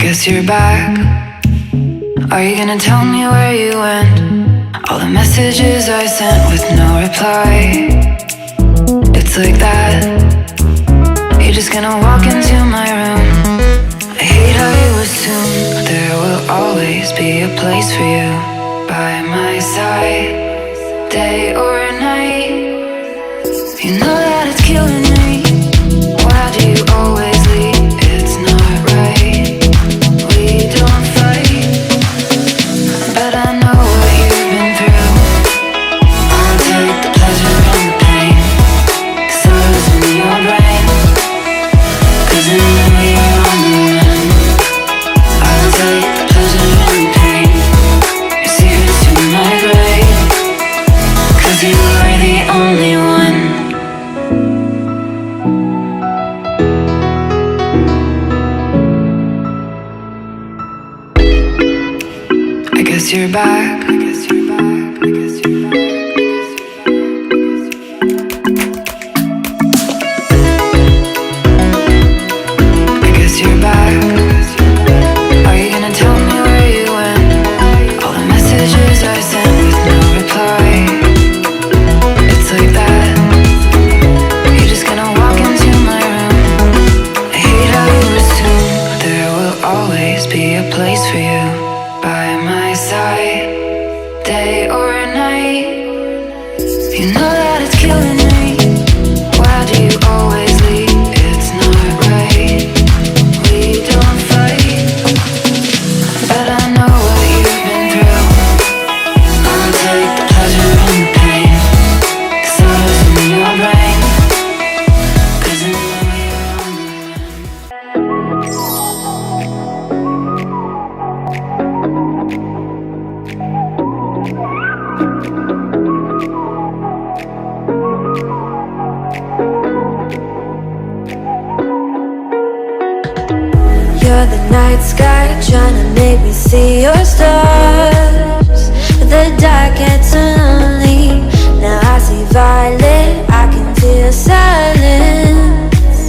guess you're back. Are you gonna tell me where you went? All the messages I sent with no reply. It's like that. You're just gonna walk into my room. I hate how you assume there will always be a place for you by my side, day or night. You know that it's killing me. Why do you always leave? It's not right. We don't fight, but I know what you've been through. I'll take the pleasure and the pain, 'cause I was in your brain. 'Cause I know you're on the run. I'll take the pleasure and the pain, your secrets to my grave. 'Cause you are the only one. I guess you're back. I guess you're back. I guess you're back. I guess you're back. Are you gonna tell me where you went? All the messages I sent with no reply. It's like that. You're just gonna walk into my room. I hate how you assume there will always be a place for you by my side, day or night. You know that it's killing me. Why do you always leave? It's not right. We don't fight, but I know what you've been through. I'll take the pleasure and the pain, 'cause I was in your brain. 'Cause I know you're on the You're the night sky, trying to make me see your stars. But the dark gets lonely. Now I see violet, I can feel silence.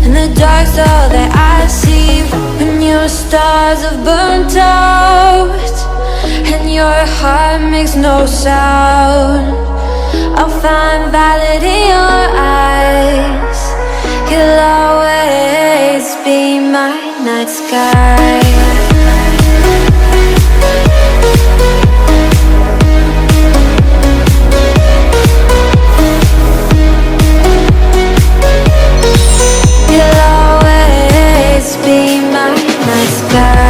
And the dark's all that I see. When your stars have burnt out and your heart makes no sound, I'll find violet in your eyes. You'll always be my night sky. You'll always be my night sky.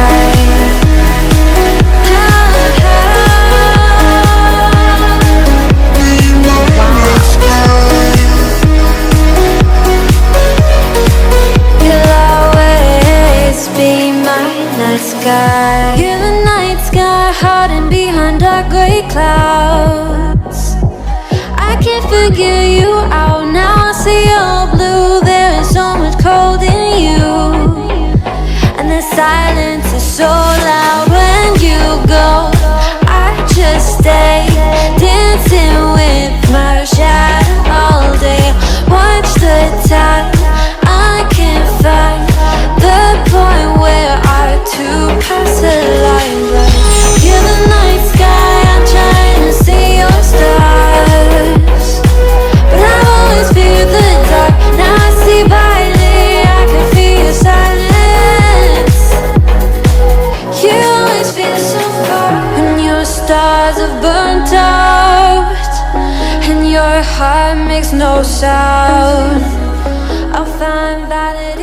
Sky. You're the night sky, hiding behind dark gray clouds. I can't figure you out now. I see you're blue. There is so much cold in you, and the silence is so loud when you go. I just stay dancing with my shadow all day. Watch the tide. I can't find the point where our two pass the line. But you're the night sky, I'm trying to see your stars, but I've always feared the dark. Now I see violet, I can feel your silence. You always feel so far when your stars have burnt out and your heart makes no sound. I'll find violet